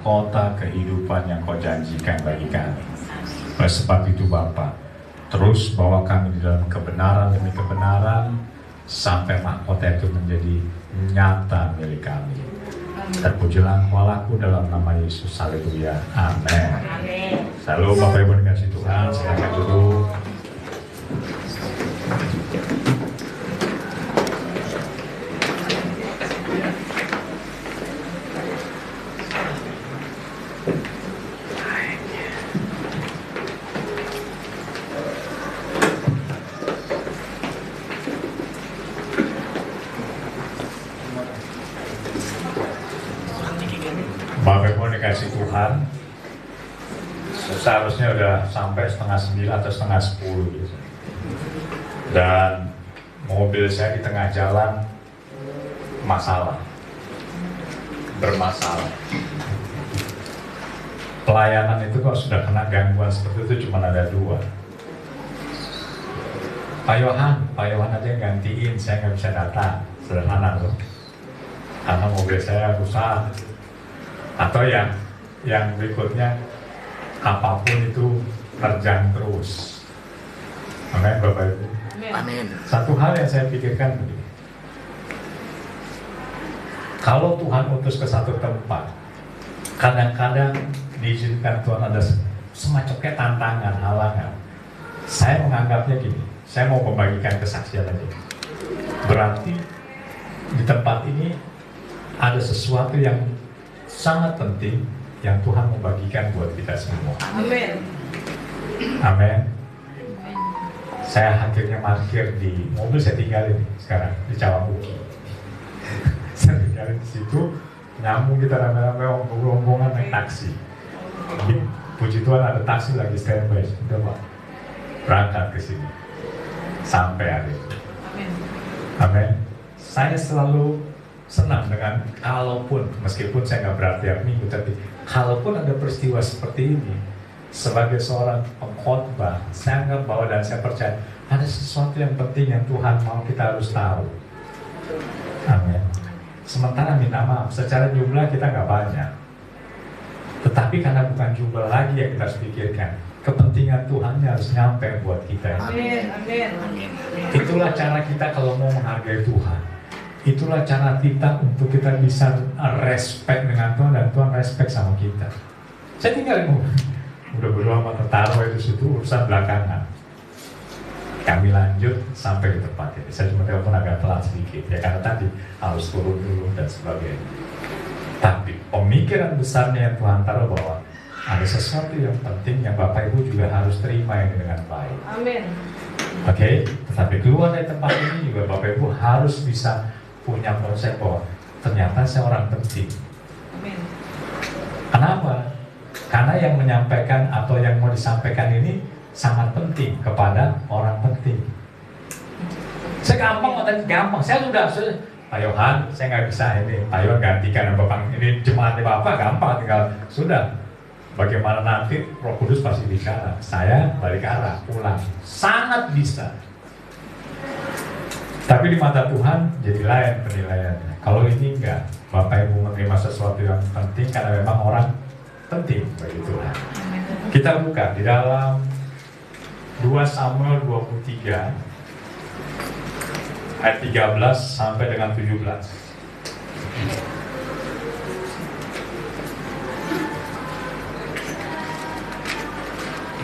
mahkota kehidupan yang kau janjikan bagi kami. Oleh sebab itu Bapa, terus bawa kami di dalam kebenaran demi kebenaran, sampai mahkota itu menjadi nyata milik kami. Terpujilah Engkau dalam nama Yesus. Haleluya. Amin. Selalu Bapak Ibu dikasih Tuhan, silakan duduk. Bapak Ibu dikasih Tuhan, seharusnya udah sampai 8:30 atau 9:30 gitu. Dan mobil saya di tengah jalan bermasalah. Pelayanan itu kalau sudah kena gangguan seperti itu cuma ada 2. Pak Yohan aja yang gantiin, saya nggak bisa datang, sederhana loh. Karena mobil saya rusak. Atau yang berikutnya, apapun itu terjang terus. Amin Bapak Ibu. Amin. Satu hal yang saya pikirkan begini, kalau Tuhan utus ke satu tempat, kadang-kadang diizinkan Tuhan ada semacam kayak tantangan, halangan. Saya menganggapnya gini, saya mau membagikan kesaksian aja. Berarti di tempat ini ada sesuatu yang sangat penting yang Tuhan membagikan buat kita semua. Amin. Amin. Saya akhirnya parkir di mobil, saya tinggalin sekarang di Cawamuki. Saya tinggalin di situ, nyambung kita rame-rame rombongan naik taksi. Puji Tuhan ada taksi lagi standby, udah Pak, berangkat ke sini sampai hari ini. Amin. Saya selalu senang dengan kalaupun, meskipun saya nggak berarti minggu, tapi kalaupun ada peristiwa seperti ini, sebagai seorang pengkhotbah, saya anggap bahwa dan saya percaya ada sesuatu yang penting yang Tuhan mau kita harus tahu. Amin. Sementara minta maaf, secara jumlah kita nggak banyak, tetapi karena bukan jumlah lagi yang kita harus pikirkan, kepentingan Tuhan harus nyampe buat kita. Amin. Amin. Itulah cara kita kalau mau menghargai Tuhan. Itulah cara kita untuk kita bisa respect dengan Tuhan dan Tuhan respect sama kita. Saya tinggal udah berdua sama tertaruh itu situ urusan belakangan. Kami lanjut sampai di tempat ini. Saya cuma telepon agak telat sedikit ya, karena tadi harus turun dulu dan sebagainya. Tapi pemikiran besarnya yang Tuhan taruh bahwa ada sesuatu yang penting yang Bapak Ibu juga harus terima ini dengan baik. Amin. Oke, tetapi keluar dari tempat ini juga Bapak Ibu harus bisa punya konsep bahwa ternyata saya orang penting. Amin. Kenapa? Karena yang menyampaikan atau yang mau disampaikan ini sangat penting kepada orang penting. Saya gampang. Saya sudah Pak Yohan, saya nggak bisa ini. Pak Yohan gantikan Bapak ini jemaatnya Bapak, gampang tinggal sudah. Bagaimana nanti Roh Kudus pasti bicara. Saya balik arah, pulang. Sangat bisa. Tapi di mata Tuhan jadi lain penilaiannya. Kalau ini enggak, Bapak Ibu menerima sesuatu yang penting karena memang orang penting bagi Tuhan. Kita buka di dalam 2 Samuel 23 ayat 13 sampai dengan 17.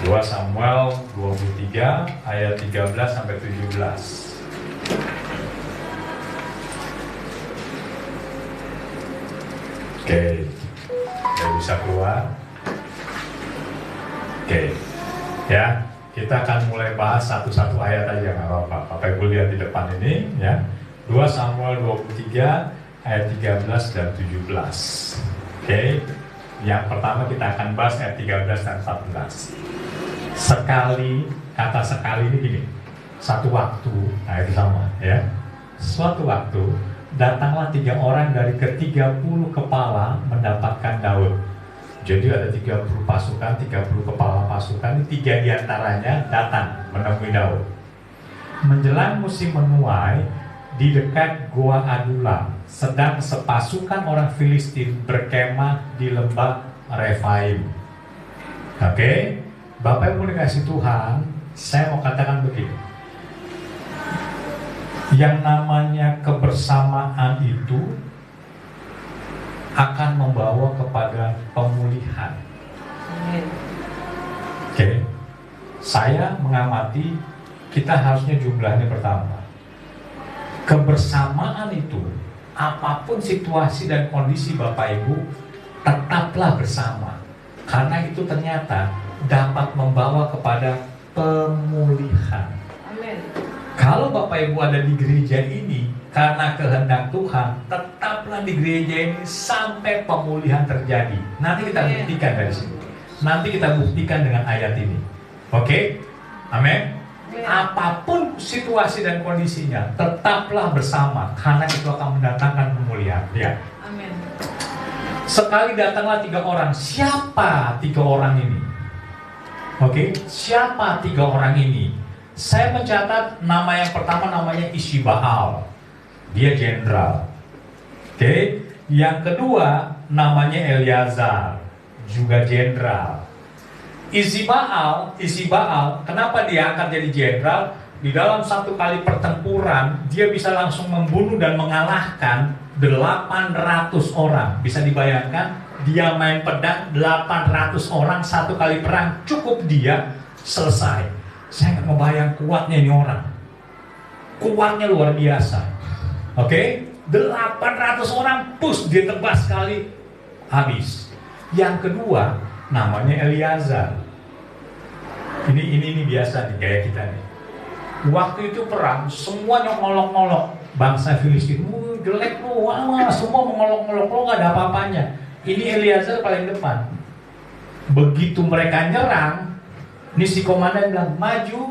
Dua Samuel 23 ayat 13 sampai 17. Oke, udah bisa keluar. Oke, ya kita akan mulai bahas satu-satu ayat aja, nggak apa-apa. Bapak Ibu lihat di depan ini, ya. 2 Samuel 23 ayat 13 dan 17. Oke, yang pertama kita akan bahas ayat 13 dan 14. Sekali, kata sekali ini gini, satu waktu, nah itu sama, ya. Suatu waktu datanglah 3 orang dari ke-30 kepala mendapatkan Daud. Jadi ada 30 pasukan, 30 kepala pasukan, 3 diantaranya datang menemui Daud. Menjelang musim menuai, di dekat Goa Adulam, sedang sepasukan orang Filistin berkemah di lembah Refaim. Oke, Bapak Ibu dikasih Tuhan, saya mau katakan begini. Yang namanya kebersamaan itu akan membawa kepada pemulihan. Amin. Oke, saya mengamati kita harusnya jumlahnya bertambah. Kebersamaan itu, apapun situasi dan kondisi Bapak Ibu, tetaplah bersama. Karena itu ternyata dapat membawa kepada pemulihan. Amin. Kalau Bapak Ibu ada di gereja ini, karena kehendak Tuhan, tetaplah di gereja ini sampai pemulihan terjadi. Nanti kita buktikan dari sini. Nanti kita buktikan dengan ayat ini. Oke? Amin. Apapun situasi dan kondisinya, tetaplah bersama, karena itu akan mendatangkan pemulihan. Ya. Amin. Sekali datanglah 3 orang. Siapa 3 orang ini? Oke, siapa 3 orang ini? Saya mencatat nama yang pertama namanya Ishibaal. Dia jenderal. Oke, yang kedua namanya Eleazar, juga jenderal. Ishibaal, kenapa dia angkat jadi jenderal? Di dalam satu kali pertempuran, dia bisa langsung membunuh dan mengalahkan 800 orang. Bisa dibayangkan, dia main pedang 800 orang satu kali perang, cukup dia selesai. Saya nggak membayang kuatnya ini orang. Kuatnya luar biasa. Oke, 800 orang, push, dia tebas sekali, habis. Yang kedua, namanya Eleazar. Ini biasa nih kayak kita nih. Waktu itu perang, semuanya ngolok-ngolok bangsa Filistin. Jelek lu, semua mengolok-ngolok, lu nggak ada apa-apanya. Ini Eleazar paling depan. Begitu mereka nyerang, ini si komandan bilang maju.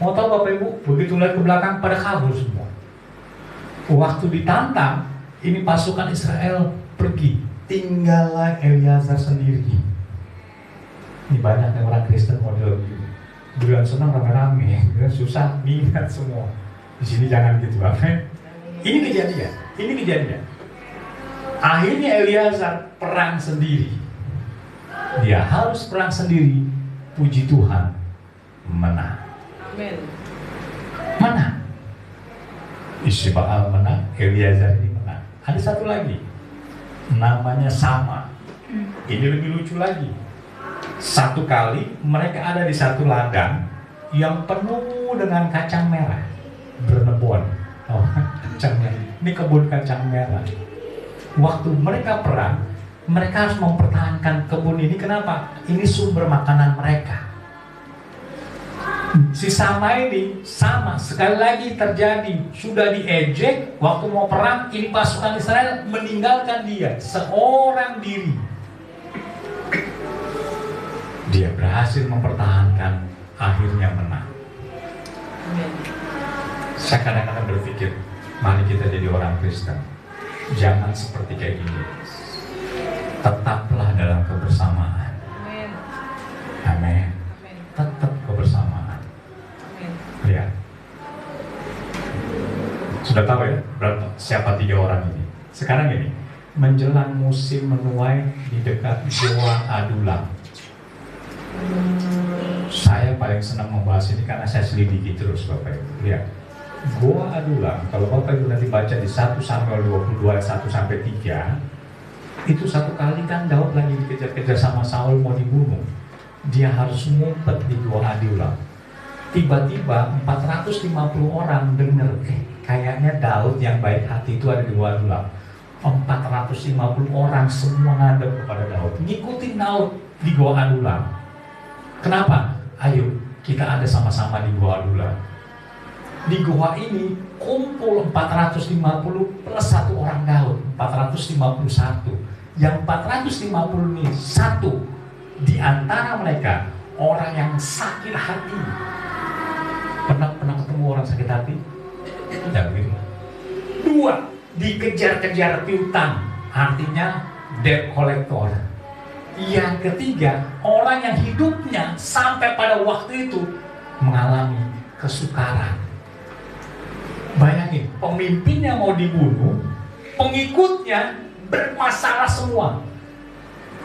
Mau tahu Bapak Ibu? Begitu lihat ke belakang pada kabur semua. Waktu ditantang, ini pasukan Israel pergi. Tinggallah Eleazar sendiri. Ini banyak yang orang Kristen model gitu. Bulan senang rame-rame, bulan susah minat semua. Di sini jangan gitu, Bapak. Ini kejadian. Akhirnya Eleazar perang sendiri. Dia harus perang sendiri. Puji Tuhan, menang. Amin. Menang. Ishibaal menang, Eleazar ini menang. Ada satu lagi, namanya Sama. Ini lebih lucu lagi. Satu kali mereka ada di satu ladang yang penuh dengan kacang merah bernebon. Oh, kacang merah. Ini kebun kacang merah. Waktu mereka perang, mereka harus mempertahankan kebun ini. Kenapa? Ini sumber makanan mereka. Si Sama ini sama sekali lagi terjadi, sudah diejek. Waktu mau perang, ini pasukan Israel meninggalkan dia seorang diri. Dia berhasil mempertahankan, akhirnya menang. Amin. Saya kadang-kadang berpikir, mari kita jadi orang Kristen, jangan seperti kayak gini. Tetaplah dalam kebersamaan. Amin. Amin. Amin. Tetap kebersamaan. Amin. Lihat. Sudah tahu ya berapa siapa 3 orang ini? Sekarang ini menjelang musim menuai di dekat Goa Adulam. Saya paling senang membahas ini karena saya selidiki terus Bapak Ibu. Lihat, Goa Adulam, kalau Bapak Ibu nanti baca di 1 Samuel 22 ayat 1 sampai 3, itu satu kali kan Daud lagi dikejar-kejar sama Saul mau dibunuh. Dia harus ngumpet di Goa Adulam. Tiba-tiba 450 orang dengar, kayaknya Daud yang baik hati itu ada di Goa Adulam. 450 orang semua ngadep kepada Daud, ngikutin Daud di Goa Adulam. Kenapa? Ayo kita ada sama-sama di Goa Adulam. Di goa ini kumpul 450 plus 1 orang Daud, 451. Yang 450 ini satu di antara mereka orang yang sakit hati. Pernah ketemu orang sakit hati? Tidak begitu. 2, dikejar-kejar piutang, artinya debt collector. Yang ketiga, orang yang hidupnya sampai pada waktu itu mengalami kesukaran. Bayangin, pemimpinnya mau dibunuh, pengikutnya bermasalah semua.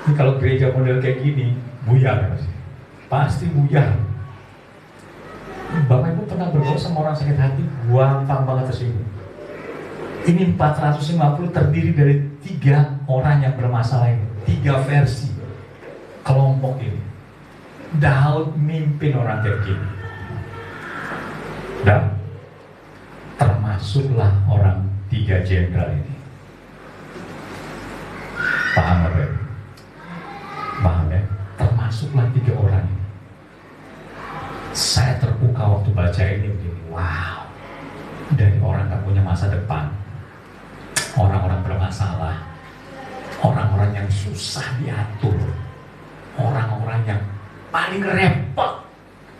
Ini kalau gereja model kayak gini, buyar pasti buyar. Bapak Ibu pernah bergaul sama orang sakit hati, gampang banget tersinggung. Ini 450 terdiri dari 3 orang yang bermasalah ini, 3 versi kelompok ini. Daud mimpin orang kayak gini, dan termasuklah orang 3 jenderal ini. Paham apa ya? Paham ya? Termasuklah 3 orang ini. Saya terpukau waktu baca ini begini, wow. Dari orang gak punya masa depan, orang-orang bermasalah, orang-orang yang susah diatur, orang-orang yang paling repot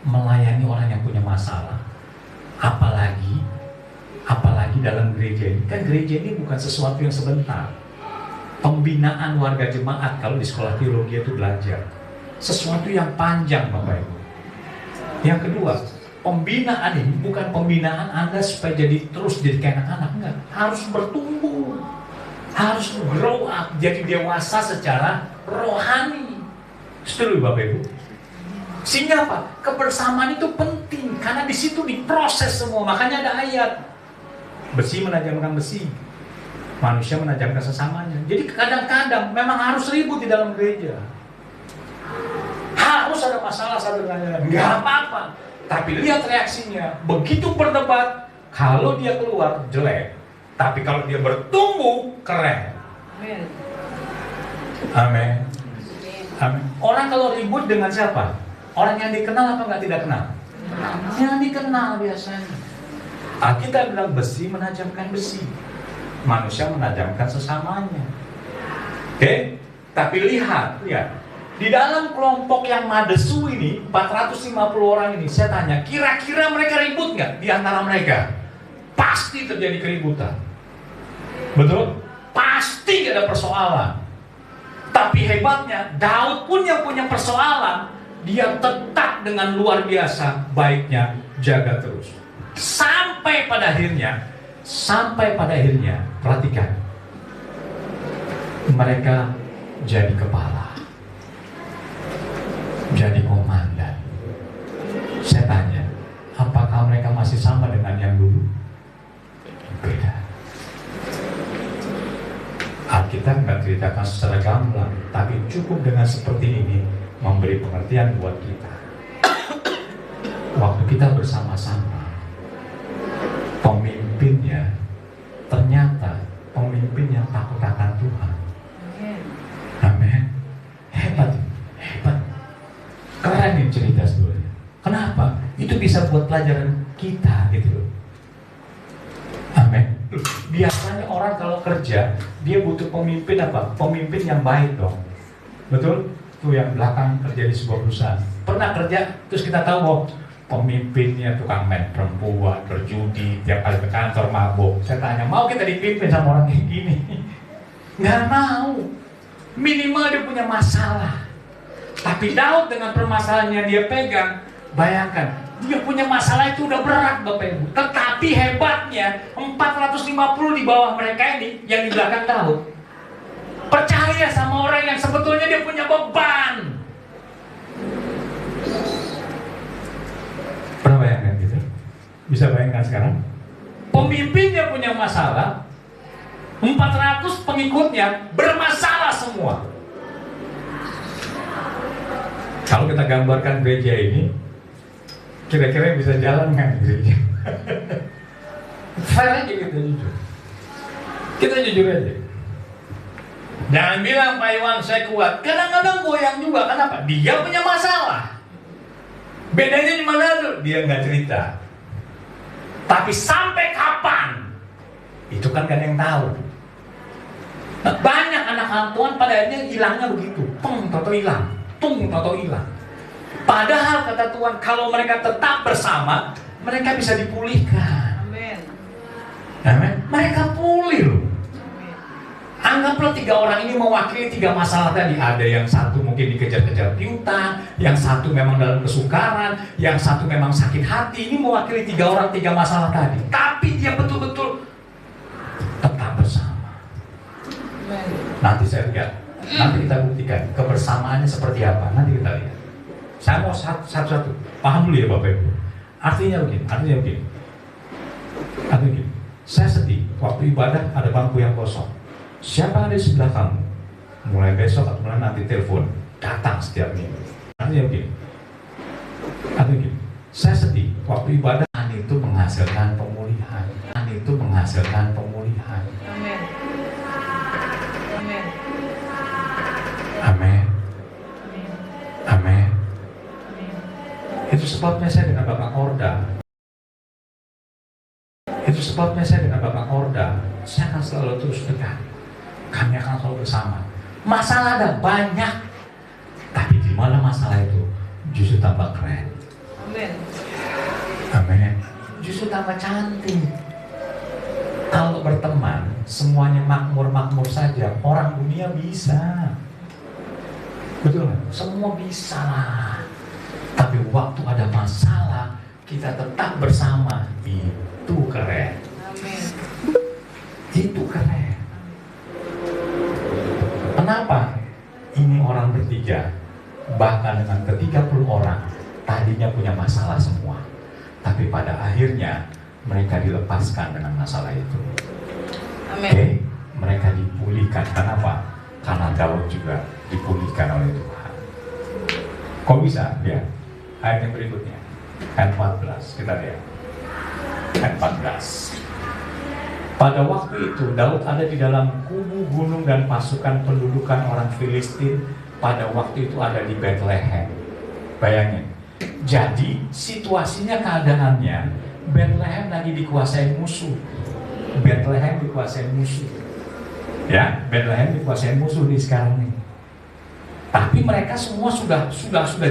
melayani orang yang punya masalah. Apalagi dalam gereja ini, kan gereja ini bukan sesuatu yang sebentar. Pembinaan warga jemaat kalau di sekolah teologi itu belajar sesuatu yang panjang, Bapak Ibu. Yang kedua, pembinaan ini bukan pembinaan Anda supaya terus jadi kayak anak-anak, enggak. Harus bertumbuh, harus grow up, jadi dewasa secara rohani. Setuju Bapak Ibu? Sehingga apa? Kebersamaan itu penting karena di situ diproses semua. Makanya ada ayat, besi menajamkan besi, manusia menajamkan sesamanya. Jadi kadang-kadang memang harus ribut di dalam gereja. Harus ada masalah satu dengan lain, nggak apa-apa. Tapi lihat reaksinya, begitu berdebat, kalau dia keluar jelek, tapi kalau dia bertumbuh keren. Amin. Amin. Amin. Orang kalau ribut dengan siapa? Orang yang dikenal apa nggak tidak kenal? Yang dikenal biasanya. Alkitab bilang besi menajamkan besi, manusia menajamkan sesamanya. Oke? Tapi lihat. Di dalam kelompok yang madesu ini, 450 orang ini, saya tanya, kira-kira mereka ribut nggak di antara mereka? Pasti terjadi keributan. Betul? Pasti ada persoalan. Tapi hebatnya, Daud pun yang punya persoalan, dia tetap dengan luar biasa baiknya jaga terus. Sampai pada akhirnya, perhatikan, mereka jadi kepala, jadi komandan. Saya tanya, apakah mereka masih sama dengan yang dulu? Beda. Alkitab nggak ceritakan secara gamblang, tapi cukup dengan seperti ini memberi pengertian buat kita. Waktu kita bersama-sama, pemimpinnya ternyata pemimpin yang takut akan Tuhan. Amin. Hebat. Keren nih cerita sebenarnya. Kenapa? Itu bisa buat pelajaran kita gitu loh. Amin. Biasanya orang kalau kerja, dia butuh pemimpin apa? Pemimpin yang baik dong. Betul? Tuh yang belakang kerja di sebuah perusahaan. Pernah kerja, terus kita tahu bahwa pemimpinnya tukang main perempuan, berjudi, tiap kali ke kantor mabuk. Saya tanya, mau kita dipimpin sama orang kayak gini? Nggak mau. Minimal dia punya masalah. Tapi Daud dengan permasalahan yang dia pegang, bayangkan, dia punya masalah itu udah berat Bapak Ibu. Tetapi hebatnya 450 di bawah mereka ini yang di belakang Daud percaya sama orang yang sebetulnya dia punya beban. Pernah bayangkan gitu? Bisa bayangkan sekarang? Pemimpinnya punya masalah, 400 pengikutnya bermasalah semua. Kalau kita gambarkan gereja ini, kira-kira bisa jalan kan gereja? Fair aja kita jujur. Kita jujur aja. Jangan bilang Pak Iwan saya kuat. Kadang-kadang goyang juga. Kenapa? Dia punya masalah. Bedanya di mana tuh? Dia nggak cerita. Tapi sampai kapan? Itu kan ada yang tahu. Nah, banyak anak Tuhan pada akhirnya hilangnya begitu. Toto hilang. Toto hilang. Padahal kata Tuhan, kalau mereka tetap bersama, mereka bisa dipulihkan. Amin. Amin. Mereka pulih loh. Anggaplah 3 orang ini mewakili 3 masalah tadi. Ada yang satu mungkin dikejar-kejar piutang, yang satu memang dalam kesukaran, yang satu memang sakit hati. Ini mewakili 3 orang 3 masalah tadi. Tapi dia betul-betul tetap bersama. Nanti saya lihat, nanti kita buktikan kebersamaannya seperti apa. Nanti kita lihat. Saya mau satu-satu. Paham dulu ya Bapak Ibu. Artinya begini. Artinya begini. Saya sedih. Waktu ibadah ada bangku yang kosong. Siapa ada di sebelah kamu? Mulai besok atau mulai nanti telepon. Datang setiap minggu. Artinya begini. Saya sedih. Waktu ibadah itu menghasilkan pemulihan. Itu menghasilkan pemulihan. Amin. Amin. Amin. Amin. Itu sebabnya saya dengan Bapak Korda. Saya akan selalu terus dekat. Kami akan selalu bersama. Masalah ada banyak, tapi di mana masalah itu justru tambah keren. Amin. Amin. Justru tambah cantik. Kalau berteman, semuanya makmur-makmur saja. Orang dunia bisa. Betul, semua bisa lah. Tapi waktu ada masalah, kita tetap bersama. Itu keren. Amin. Itu keren. Kenapa? Ini orang bertiga, bahkan dengan ke-30 orang, tadinya punya masalah semua. Tapi pada akhirnya, mereka dilepaskan dengan masalah itu. Amin. Oke? Mereka dipulihkan. Kenapa? Karena Daud juga dipulihkan oleh Tuhan. Kok bisa? Lihat ayat yang berikutnya, ayat 14. Kita lihat ayat 14. Pada waktu itu Daud ada di dalam kubu gunung dan pasukan pendudukan orang Filistin pada waktu itu ada di Bethlehem. Bayangin. Jadi situasinya, keadaannya, Bethlehem lagi dikuasai musuh. Ya, Bethlehem dikuasai musuh nih sekarang nih. Tapi mereka semua sudah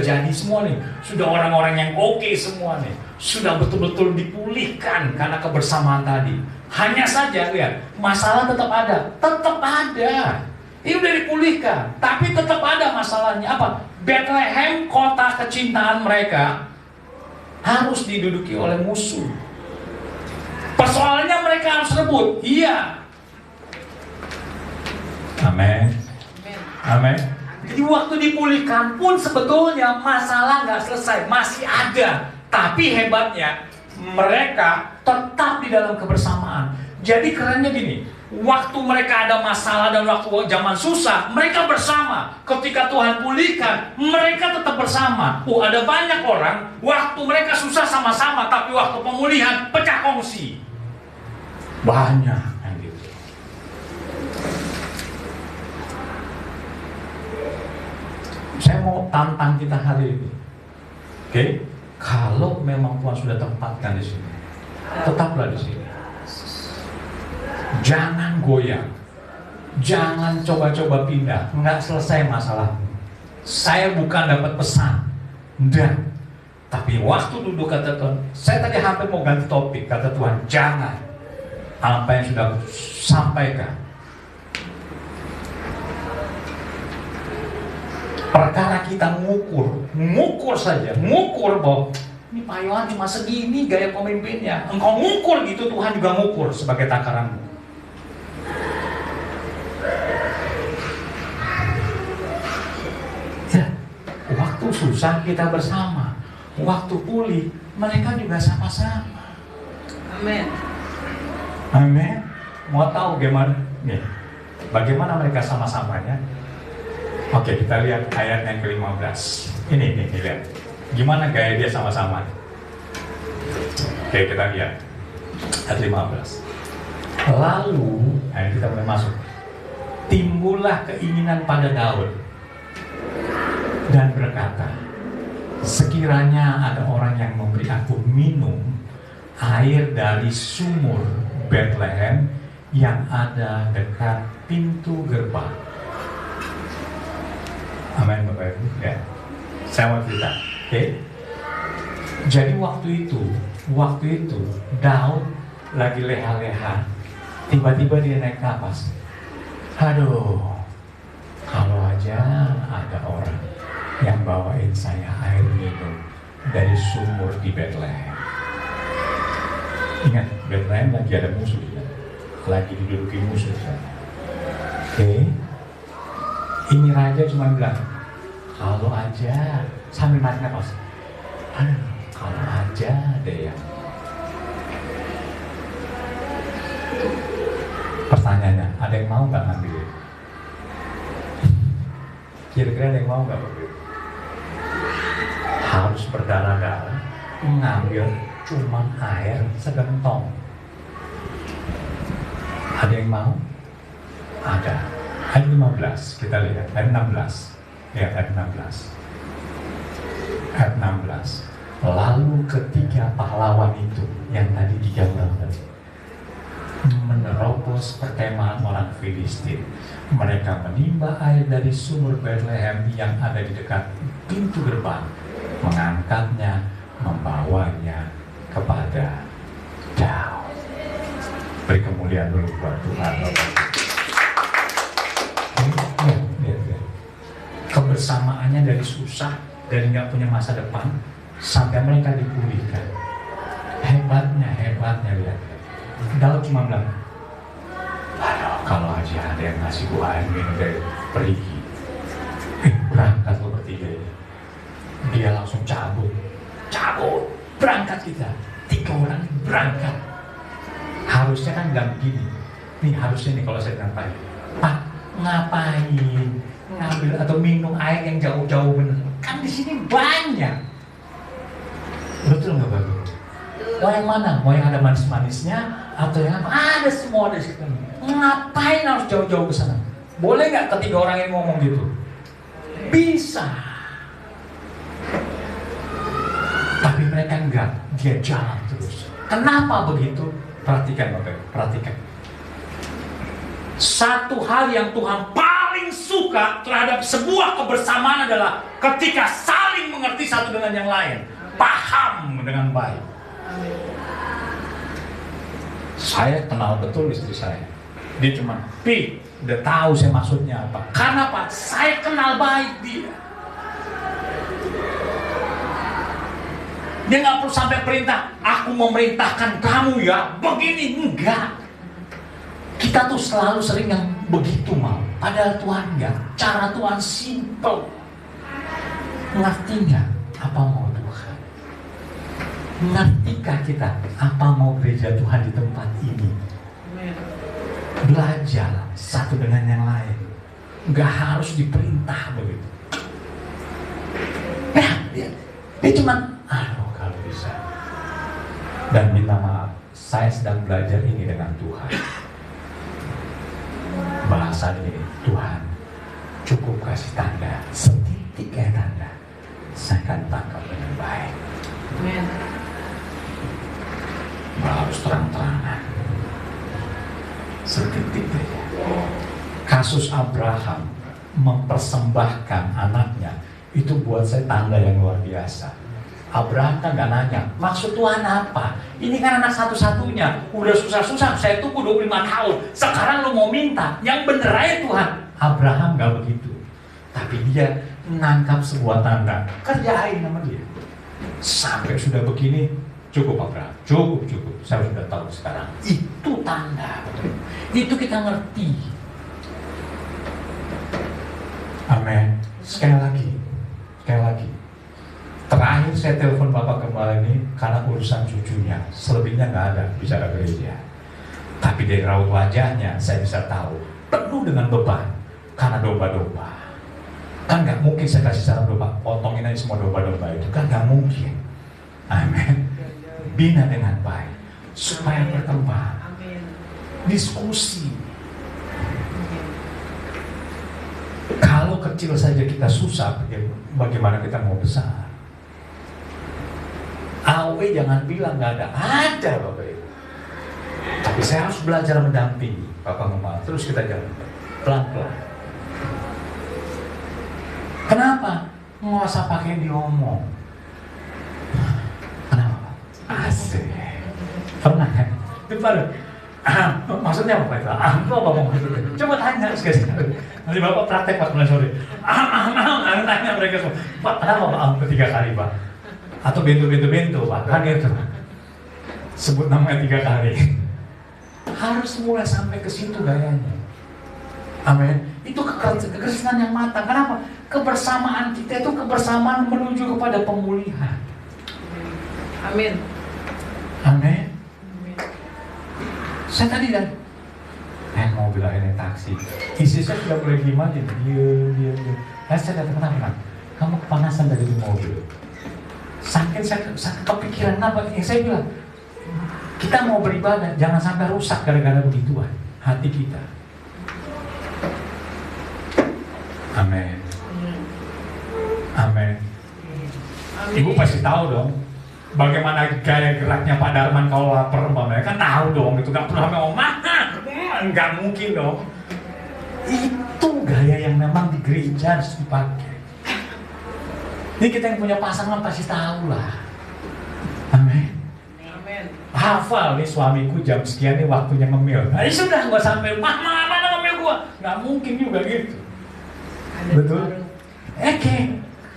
jadi semua nih. Sudah orang-orang yang oke semua nih. Sudah betul-betul dipulihkan karena kebersamaan tadi. Hanya saja lihat, masalah tetap ada. Ini udah dipulihkan, tapi tetap ada masalahnya. Apa? Bethlehem, kota kecintaan mereka, harus diduduki oleh musuh. Persoalannya mereka harus rebut. Iya. Amin. Amin. Jadi waktu dipulihkan pun sebetulnya masalah nggak selesai, masih ada. Tapi hebatnya mereka tetap di dalam kebersamaan. Jadi kerennya gini, waktu mereka ada masalah dan waktu zaman susah, mereka bersama. Ketika Tuhan pulihkan, mereka tetap bersama. Ada banyak orang, waktu mereka susah sama-sama, tapi waktu pemulihan pecah kongsi. Banyak kan gitu. Saya mau tantang kita hari ini. Oke? Kalau memang Tuhan sudah tempatkan di sini, tetaplah di sini. Jangan goyang, jangan coba-coba pindah. Nggak selesai masalah. Saya bukan dapat pesan, enggak. Tapi waktu duduk kata Tuhan, saya tadi hampir mau ganti topik. Kata Tuhan, jangan. Apa yang sudah sampaikan, perkara kita ngukur saja, bahwa ini Pak Yohan cuma segini gaya pemimpinnya. Engkau ngukur gitu, Tuhan juga ngukur sebagai takaranmu. Ya, waktu susah kita bersama, waktu pulih mereka juga sama-sama. Amin. Amin. Mau tahu bagaimana? Nih, bagaimana mereka sama-samanya? Oke, kita lihat ayat yang ke-15. Ini lihat. Gimana gaya dia sama-sama? Oke, kita lihat ayat 15. Lalu, kita mulai masuk. Timbullah keinginan pada Daud dan berkata, sekiranya ada orang yang memberi aku minum air dari sumur Bethlehem yang ada dekat pintu gerbang. Amin Bapak Ibu. Ya. Saya mau cerita. Oke. Jadi waktu itu Daud lagi leha-leha. Tiba-tiba dia naik napas. Aduh, kalau aja ada orang yang bawain saya air minum dari sumur di Bethlehem. Ingat, Bethlehem lagi ada musuh, lagi diduduki musuh. Oke. Ini raja cuma bilang, kalau aja sambil narik nafas, aduh, kalau aja deh ya. Pertanyaannya, ada yang mau nggak ngambil? Kira-kira ada yang mau nggak begitu? Harus berdarah-darah mengambil cuma air segentong. Ada yang mau? Ada. Ayat 15, kita lihat. Ayat 16. Lihat ayat 16. Ayat 16. Lalu ketiga pahlawan itu yang tadi digambarkan menerobos perkemahan orang Filistin. Mereka menimba air dari sumur Bethlehem yang ada di dekat pintu gerbang, mengangkatnya, membawanya kepada Daud. Beri kemuliaan dulu buat Tuhan. Kebersamaannya dari susah, dari nggak punya masa depan, sampai mereka dipulihkan. Hebatnya lihat. Daud cuma bilang, aduh, kalau aja ada yang ngasih gua air minum dari perigi. Berangkat lo bertiga ini. Dia langsung cabut, berangkat kita. 3 orang berangkat. Harusnya kan nggak begini. Nih harusnya nih kalau saya bilang Pak, ngapain ngambil atau minum air yang jauh-jauh bener? Kan di sini banyak. Betul nggak bagus? Mau yang mana? Mau yang ada manis-manisnya atau yang apa? Ada semua di situ. Ngapain harus jauh-jauh ke sana? Boleh nggak ketiga orang yang ngomong gitu? Bisa. Tapi mereka enggak. Dia jalan terus. Kenapa begitu? Perhatikan Bapak, perhatikan. Satu hal yang Tuhan paling suka terhadap sebuah kebersamaan adalah ketika saling mengerti satu dengan yang lain, paham dengan baik. Saya kenal betul istri saya. Dia cuma, udah tahu saya maksudnya apa. Karena Pak, saya kenal baik dia. Dia nggak perlu sampai perintah, aku memerintahkan kamu ya, begini, enggak. Kita tuh selalu sering yang begitu mau. Padahal Tuhan enggak. Cara Tuhan simple. Ngerti nggak apa mau Tuhan? Ngertikah kita apa mau gereja Tuhan di tempat ini? Belajar satu dengan yang lain. Nggak harus diperintah begitu. Nah, dia cuma, aduh kalau bisa. Dan minta maaf, saya sedang belajar ini dengan Tuhan. Bahasa ini, Tuhan cukup kasih tanda, setitik kayak tanda, saya akan tangkap dengan baik. Amen. Harus terang-terangan, setitik saja. Kasus Abraham mempersembahkan anaknya itu buat saya tanda yang luar biasa. Abraham kan gak nanya, maksud Tuhan apa? Ini kan anak satu-satunya, udah susah-susah, saya tunggu 25 tahun, sekarang lu mau minta, yang bener aja Tuhan. Abraham gak begitu, tapi dia menangkap sebuah tanda, kerjain sama dia. Sampai sudah begini, cukup Abraham, cukup, saya sudah tahu sekarang. Itu tanda, itu kita ngerti. Amin. Sekali lagi. Terakhir saya telepon Bapak Gembala ini karena urusan cucunya. Selebihnya nggak ada bicara gereja. Tapi dari raut wajahnya saya bisa tahu penuh dengan beban karena domba-domba. Kan nggak mungkin saya kasih saran domba, potongin aja semua domba-domba itu, kan nggak mungkin. Amin. Bina dengan baik supaya berkembang. Diskusi. Kalau kecil saja kita susah, bagaimana kita mau besar? AOE jangan bilang nggak ada Bapak Ibu. Tapi saya harus belajar mendampingi Bapak Gembala. Terus kita jalan pelan-pelan. Kenapa? Nggak usah pakai diomong. Kenapa? Asik. Pernah kan? Itu baru. Maksudnya apa itu? Apa maksudnya? Coba tanya sekali. Nanti Bapak praktek pas mulai sore. Tanya mereka semua. Pak, kenapa Pak 3 kali Pak? Atau bento Pak, kan gitu. Sebut namanya 3 kali. Harus mulai sampai ke situ gayanya. Amin. Itu kekristenan yang matang. Kenapa? Kebersamaan kita itu kebersamaan menuju kepada pemulihan. Amin. Amin. Saya tadi dan mobil ini taksi. Istri saya sudah mulai gimana? Dia. Saya datang kenapa? Kamu kepanasan dari di mobil. Saking saya kepikiran apa? Yang saya bilang, kita mau beribadah, jangan sampai rusak gara-gara begituan hati kita. Amin. Amin. Ibu pasti tahu dong bagaimana gaya geraknya Pak Darman kalau lapar, mereka tahu dong itu nggak perlu sama oma, nggak mungkin dong. Itu gaya yang memang di gereja harus dipakai. Ini kita yang punya pasangan pasti tahu lah. Amin. Hafal nih suamiku jam sekian nih waktunya ngemil. Nah sudah nggak sampai mana ngemil gua, nggak mungkin juga gitu. Betul.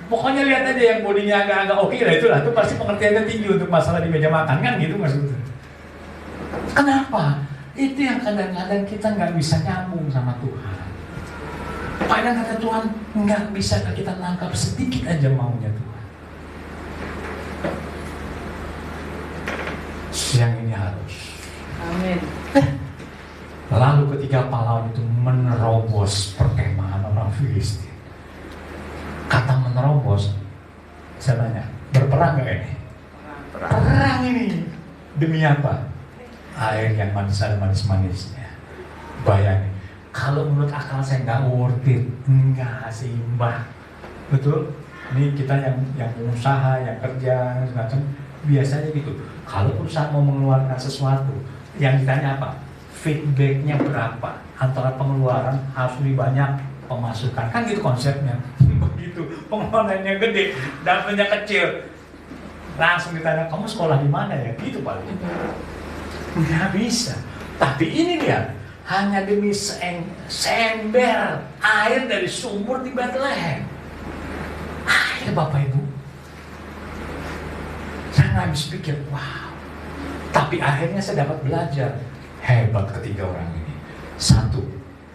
Pokoknya lihat aja yang bodinya agak-agak oke lah itulah, itu pasti pengertiannya tinggi untuk masalah di meja makan kan gitu maksudnya. Kenapa? Itu yang kadang-kadang kita nggak bisa nyambung sama Tuhan. Padahal kata Tuhan nggak bisa kita nangkap sedikit aja maunya Tuhan. Siang ini harus. Amin. Lalu ketika pahlawan itu menerobos perkemahan orang Filistin. Kata menerobos, saya tanya, berperang nggak ini? Perang ini. Demi apa? Air yang manis ada manis-manisnya. Bayangin, kalau menurut akal saya nggak worth it, nggak seimbang. Betul? Ini kita yang pengusaha, yang kerja, semacam biasanya gitu. Kalau perusahaan mau mengeluarkan sesuatu, yang ditanya apa? Feedbacknya berapa? Antara pengeluaran harus lebih banyak pemasukan, kan gitu konsepnya. Begitu, pengeluarannya gede, dapatnya kecil, langsung ditanya kamu sekolah di mana ya? Gitu paling. Nggak bisa. Tapi ini dia, hanya demi seember air dari sumur di Bethlehem. Air Bapak Ibu. Saya nggak habis pikir, wow. Tapi akhirnya saya dapat belajar hebat ketiga orang ini. Satu,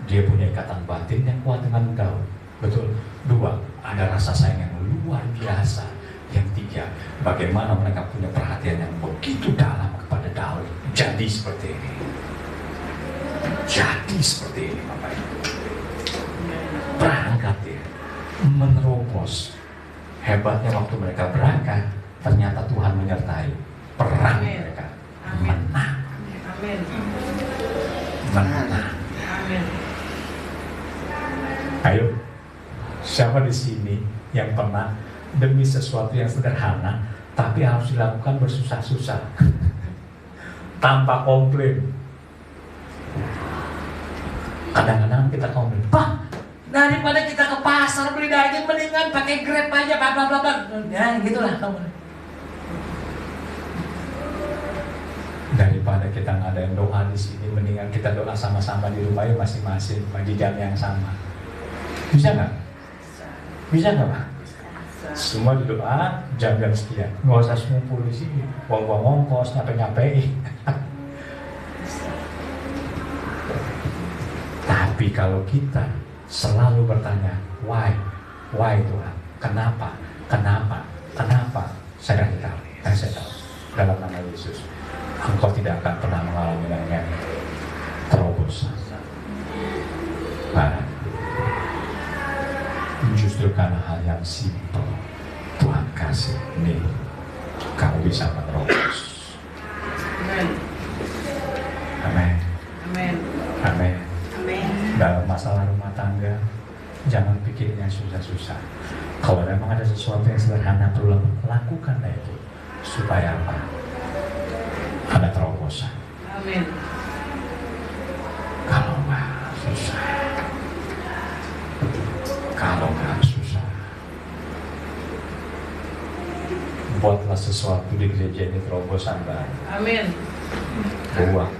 dia punya ikatan batin yang kuat dengan Daud. Betul. Dua, ada rasa sayang yang luar biasa. Yang tiga, bagaimana mereka punya perhatian yang begitu dalam kepada Daud. Jadi seperti ini. Jadi seperti ini Bapak Ibu. Berangkat ya, menerobos. Hebatnya waktu mereka berangkat, ternyata Tuhan menyertai. Perang mereka menang. Amin. Menang. Amin. Ayo, siapa di sini yang pernah demi sesuatu yang sederhana tapi harus dilakukan bersusah-susah tanpa komplain? Kadang-kadang kita komplain, Pak, daripada kita ke pasar beli daging mendingan pakai Grab aja, bla bla bla. Ya, gitulah kamu. Daripada kita ngadain doa di sini, mendingan kita doa sama-sama di rumah masing-masing di jam yang sama. Bisa nggak? Bisa nggak Pak? Semua di doa jam-jam sekian. Nggak usah ngumpul di sini, buang-buang ongkos, nyampe-nyampein. Tapi kalau kita selalu bertanya, why Tuhan? Kenapa? Saya tahu. Dalam nama Yesus, engkau tidak akan pernah mengalami namanya terobosan. Nah, justru karena hal yang simpel Tuhan kasih nih, kamu bisa menerobos. Amin. Amin. Amin. Amin. Amin. Dalam masalah rumah tangga, jangan pikirnya susah-susah. Kalau memang ada sesuatu yang sederhana perlu lakukanlah itu. Supaya apa? Ada terobosan. Amin. Kalau nggak susah, buatlah sesuatu di gereja ini terobosan baru. Amin. Buat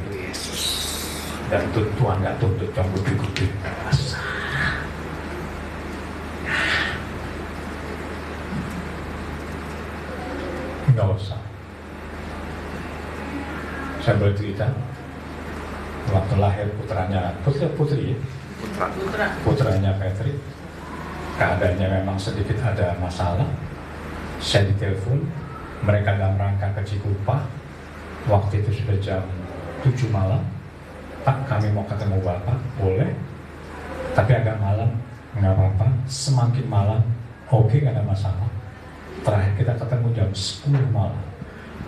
dan Tuhan nggak tuntut yang bukti-bukti nggak usah. Saya bercerita waktu lahir putranya putri putranya Patrick. Keadaannya memang sedikit ada masalah. Saya ditelepon, mereka dalam rangka ke Cikupa. Waktu itu sudah jam 7 malam. Pak, kami mau ketemu Bapak, boleh? Tapi agak malam, nggak apa-apa. Semakin malam, oke, nggak ada masalah. Terakhir kita ketemu jam 10 malam.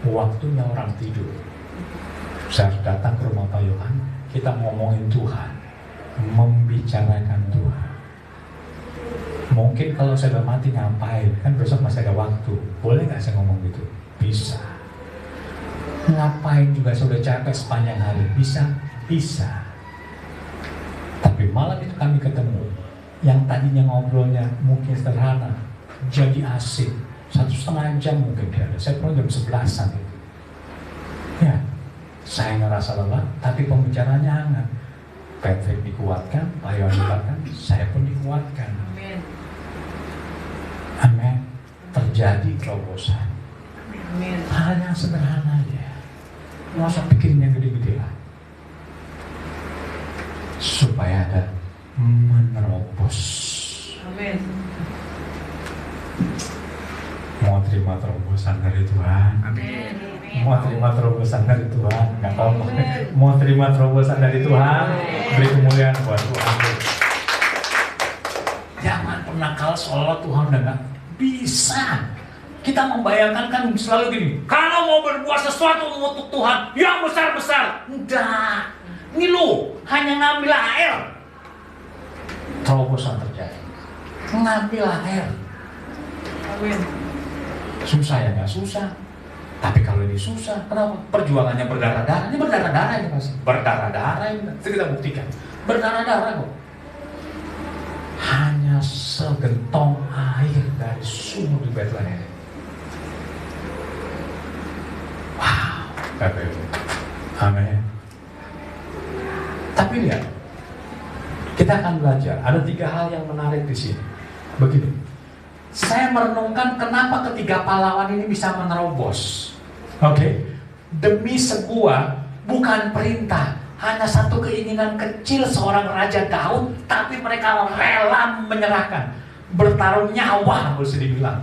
Waktunya orang tidur. Saya datang ke rumah Pak Yohan, kita ngomongin Tuhan, membicarakan Tuhan. Mungkin kalau saya udah mati ngapain? Kan besok masih ada waktu. Boleh nggak saya ngomong gitu? Bisa. Ngapain juga saya udah capek sepanjang hari? Bisa? Bisa. Tapi malam itu kami ketemu. Yang tadinya ngobrolnya mungkin sederhana, jadi asik. 1,5 jam mungkin dia ada. Saya pulang jam 11-an gitu. Ya, saya ngerasa lelah, tapi pembicaraannya hangat. Patrick dikuatkan, Pak Yohan dikuatkan, saya pun dikuatkan. Amin. Terjadi terobosan. Amin. Hal yang sederhana aja. Nggak usah pikirin yang gede-gede lah. Supaya ada menerobos. Amin. Mau terima terobosan dari Tuhan. Amin. Mau terima terobosan dari Tuhan. Nggak apa-apa. Mau terima terobosan dari Tuhan. Beri kemuliaan buat Tuhan. Jangan pernah kalah seolah Tuhan udah nggak bisa. Kita membayangkan kan selalu gini, kalau mau berbuat sesuatu untuk Tuhan yang besar-besar, enggak. Ini lu hanya ngambil air. Terobosan terjadi. Ngambil air. Amin. Susah ya nggak susah. Tapi kalau ini susah, kenapa? Perjuangannya berdarah-darah. Ini berdarah-darah ini pasti. Berdarah-darah ini. Itu kita buktikan. Berdarah-darah kok. Hanya segentong air dari sumur di Bethlehem. Wow, Bapak Ibu. Amin. Tapi lihat, kita akan belajar. Ada 3 hal yang menarik di sini. Begini, saya merenungkan kenapa ketiga pahlawan ini bisa menerobos. Oke, demi sebuah bukan perintah. Hanya satu keinginan kecil seorang Raja Daud, tapi mereka rela menyerahkan, bertaruh nyawa, bisa dibilang.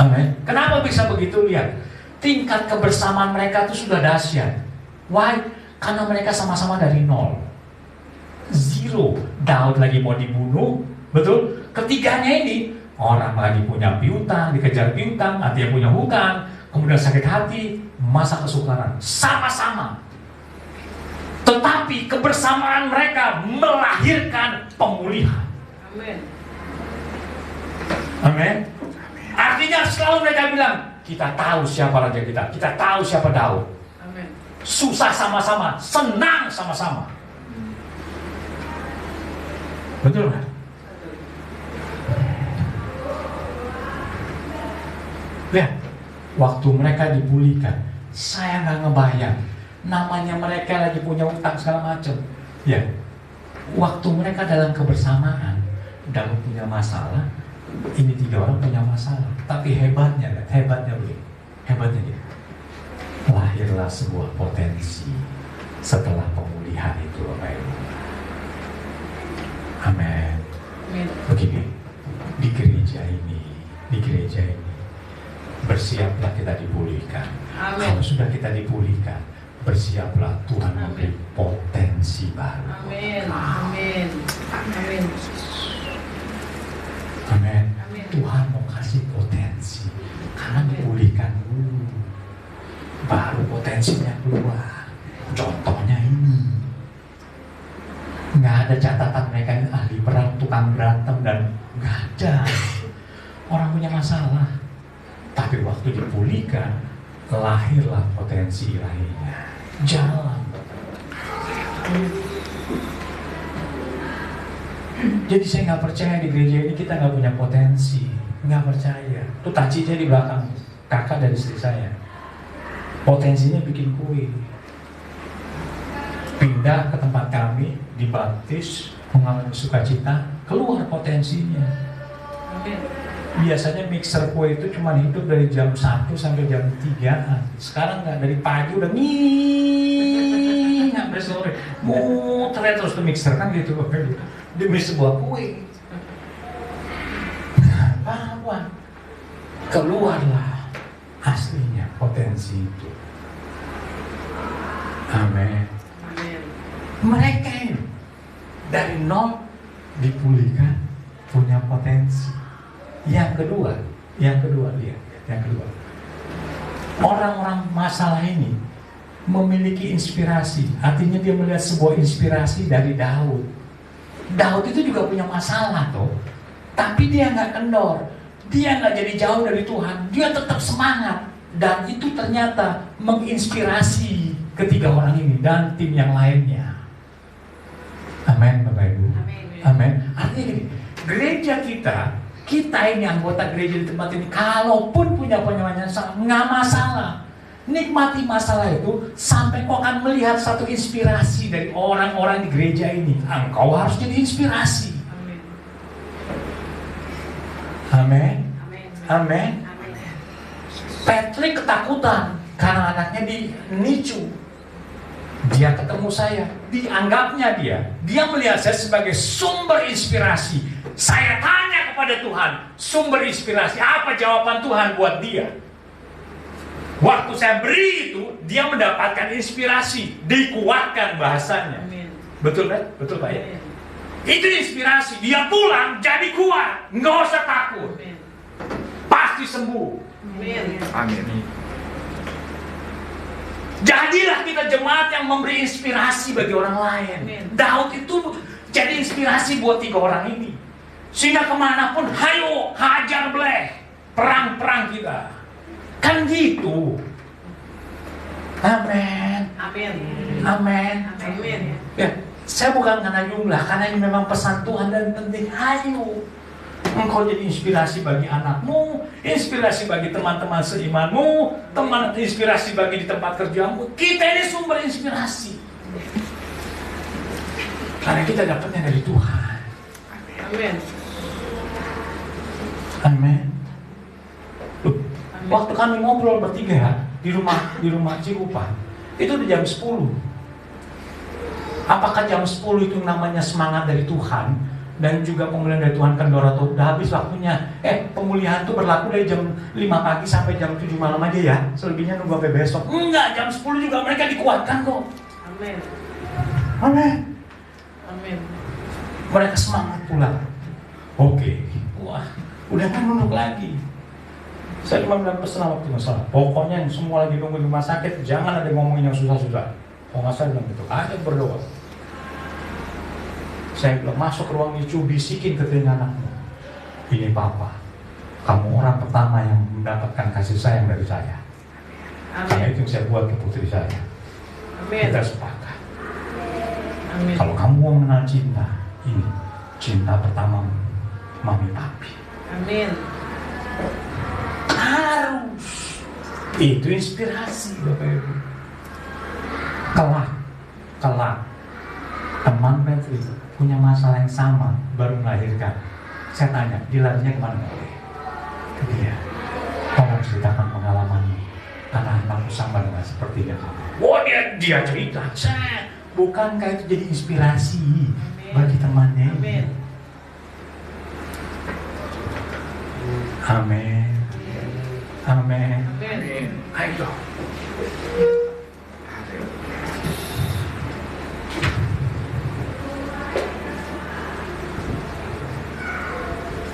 Amin. Kenapa bisa begitu? Lihat, tingkat kebersamaan mereka itu sudah dahsyat. Why? Karena mereka sama-sama dari nol, zero. Daud lagi mau dibunuh, betul? Ketiganya ini orang lagi punya piutang, dikejar piutang, nanti yang punya hutang, kemudian sakit hati, masa kesukaran, sama-sama. Tetapi kebersamaan mereka melahirkan pemulihan. Amin. Amin. Artinya selalu mereka bilang, kita tahu siapa raja kita tahu siapa Daud. Amin. Susah sama-sama, senang sama-sama. Betul kan? Lihat, waktu mereka dipulihkan, saya nggak ngebayang. Namanya mereka lagi punya utang segala macam. Ya, waktu mereka dalam kebersamaan, Daud punya masalah, ini 3 orang punya masalah. Tapi hebatnya dia. Lahirlah sebuah potensi setelah pemulihan itu, Bapak Ibu. Amin. Begini, di gereja ini, bersiaplah kita dipulihkan. Amin. Kalau sudah kita dipulihkan, bersiaplah Tuhan memberi potensi baru. Amin. Amin. Amin. Amin. Amin. Tuhan mau kasih potensi, karena dipulihkan dulu, baru potensinya keluar. Contohnya ini, nggak ada catatan mereka ini ahli perang, tukang berantem, dan nggak ada. Orang punya masalah, tapi waktu dipulihkan, lahirlah potensi ilahinya. Jalan. Jadi saya nggak percaya di gereja ini kita nggak punya potensi, nggak percaya. Tuh tacinya di belakang kakak dan istri saya. Potensinya bikin kue. Pindah ke tempat kami, dibaptis, mengalami sukacita, keluar potensinya. Amin. Biasanya mixer kue itu cuma hidup dari jam 1 sampai jam 3. Sekarang nggak, dari pagi udah sampai sore, muter ternyata harus mixer kan gitu, demi sebuah kue. Bahwa keluarlah aslinya potensi itu. Amin. Amin. Mereka ini dari nol dipulihkan, punya potensi. Yang kedua lihat, yang kedua, orang-orang masalah ini memiliki inspirasi. Artinya dia melihat sebuah inspirasi dari Daud. Daud itu juga punya masalah tuh, tapi dia nggak kendor, dia nggak jadi jauh dari Tuhan, dia tetap semangat, dan itu ternyata menginspirasi ketiga orang ini dan tim yang lainnya. Amin, Bapak Ibu. Amin. Artinya gini, gereja kita ini anggota gereja di tempat ini, kalaupun punya masalah, nggak masalah. Nikmati masalah itu sampai kau akan melihat satu inspirasi dari orang-orang di gereja ini. Engkau harus jadi inspirasi. Amin. Amin. Patrick ketakutan karena anaknya dinicu. Dia ketemu saya, dianggapnya dia melihat saya sebagai sumber inspirasi. Saya tanya kepada Tuhan, sumber inspirasi apa jawaban Tuhan buat dia? Waktu saya beri itu, dia mendapatkan inspirasi, dikuatkan bahasanya. Amin. Betul kan? Betul Pak ya? Amin. Itu inspirasi, dia pulang jadi kuat, nggak usah takut. Amin. Pasti sembuh. Amin. Amin. Jadilah kita jemaat yang memberi inspirasi bagi orang lain. Amin. Daud itu jadi inspirasi buat tiga orang ini. Sehingga kemanapun, hayo hajar bleh, perang-perang kita. Kan gitu. Amin. Amin. Amin. Amin. Ya, saya bukan karena jumlah, karena ini memang pesan Tuhan dan penting. Hayo engkau jadi inspirasi bagi anakmu, inspirasi bagi teman-teman seimanmu, inspirasi bagi di tempat kerjamu. Kita ini sumber inspirasi. Karena kita dapatnya dari Tuhan. Amin. Amin. Waktu kami ngobrol bertiga ya, di rumah Cikupa, itu udah jam 10. Apakah jam 10 itu namanya semangat dari Tuhan? Dan juga pemulihan dari Tuhan kendor atau udah habis waktunya? Pemulihan itu berlaku dari jam 5 pagi sampai jam 7 malam aja ya. Selebihnya nunggu sampai besok. Enggak, jam 10 juga mereka dikuatkan kok. Amin. Amin. Amin. Mereka semangat pula. Oke. Wah, udah kan nunduk lagi. Saya cuma bilang pesan waktu masalah. Pokoknya yang semua lagi nunggu di rumah sakit, jangan ada ngomongin yang susah-susah. Kalau nggak saya bilang gitu, ayo berdoa. Saya bilang, masuk ke ruang nicu, bisikin ke telinga anakmu. Ini Papa, kamu orang pertama yang mendapatkan kasih sayang dari saya. Amin. Karena itu yang saya buat ke putri saya. Amin. Kita sepakat. Amin. Kalau kamu mau mengenal cinta, ini cinta pertamamu, Mami Papi. Amin. Harus. Itu inspirasi Bapak Ibu. Kelak teman Patrick punya masalah yang sama, baru melahirkan. Saya tanya, dilarinya kemana? Ke dia. Tolong ceritakan pengalamannya, karena anakku sama dengan sepertinya kamu. Wah, dia cerita. Bukankah itu jadi inspirasi bagi temannya? Amin. Amin. Amin. Amin. Ayo.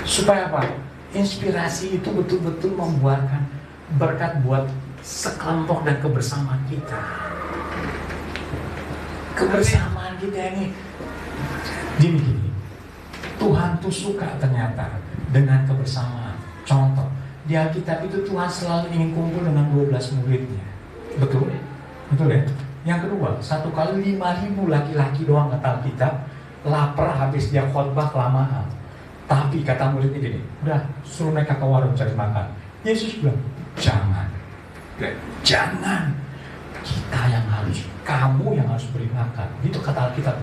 Supaya apa? Inspirasi itu betul-betul membuahkan berkat buat sekelompok dan kebersamaan kita. Kebersamaan kita ini gini. Tuhan tuh suka ternyata dengan kebersamaan. Contoh, di Alkitab itu Tuhan selalu ingin kumpul dengan 12 muridnya. Betul? Betul ya? Yang kedua, satu kali 5.000 laki-laki doang kata Alkitab, lapar habis dia khotbah kelamaan. Tapi kata muridnya gini, udah suruh mereka ke warung cari makan. Yesus bilang, jangan. Kita yang harus, kamu yang harus beri makan. Itu kata Alkitab.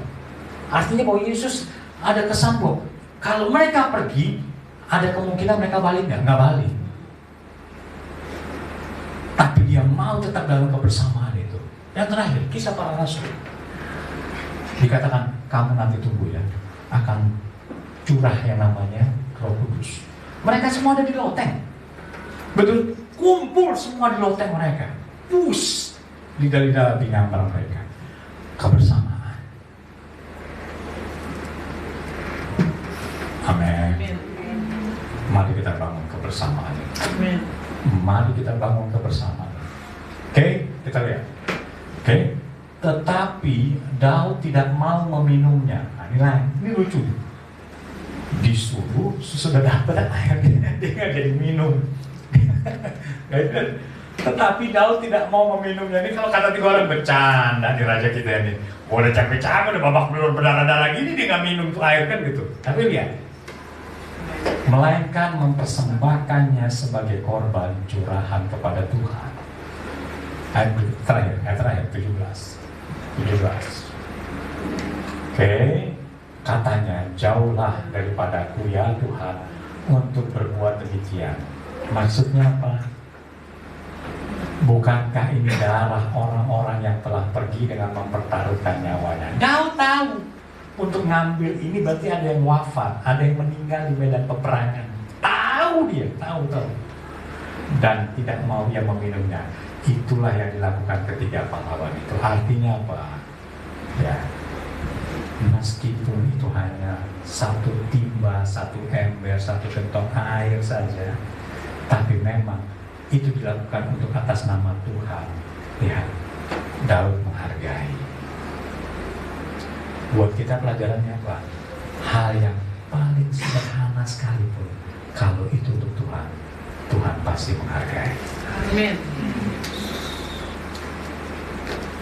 Artinya bahwa Yesus ada kesan bahwa kalau mereka pergi, ada kemungkinan mereka balik nggak? Nggak balik. Tapi dia mau tetap dalam kebersamaan itu. Yang terakhir, Kisah Para Rasul. Dikatakan kamu nanti tunggu ya, akan curah yang namanya Roh Kudus. Mereka semua ada di loteng. Betul, kumpul semua di loteng mereka. Pus, lidah-lidah bingambar mereka. Kebersamaan. Amin. Mari kita bangun kebersamaan. Amin. Mari kita bangun kebersamaan. Oke, kita lihat. Oke, tetapi Daud tidak mau meminumnya. Nah, ini lucu. Disuruh, sudah dapat airnya, dia nggak jadi minum. Tetapi Daud tidak mau meminumnya. Ini kalau kata tiga orang bercanda di raja kita ini. Udah capek-capek, udah babak belur berdarah-darah gini, dia nggak minum tuh air kan gitu. Tapi lihat, melainkan mempersembahkannya sebagai korban curahan kepada Tuhan. Ayat terakhir 17. Oke, katanya jauhlah daripadaku ya Tuhan untuk berbuat demikian. Maksudnya apa? Bukankah ini darah orang-orang yang telah pergi dengan mempertaruhkan nyawanya? Daud tahu untuk ngambil ini berarti ada yang wafat, ada yang meninggal di medan peperangan. Tahu dia, tahu. Dan tidak mau dia meminumnya. Itulah yang dilakukan ketiga pahlawan itu. Artinya apa? Ya, meskipun itu hanya satu timba, satu ember, satu gentong air saja, tapi memang itu dilakukan untuk atas nama Tuhan. Ya, Daud menghargai. Buat kita pelajarannya apa? Hal yang paling sederhana sekalipun, kalau itu untuk Tuhan, Tuhan pasti menghargai. Amin.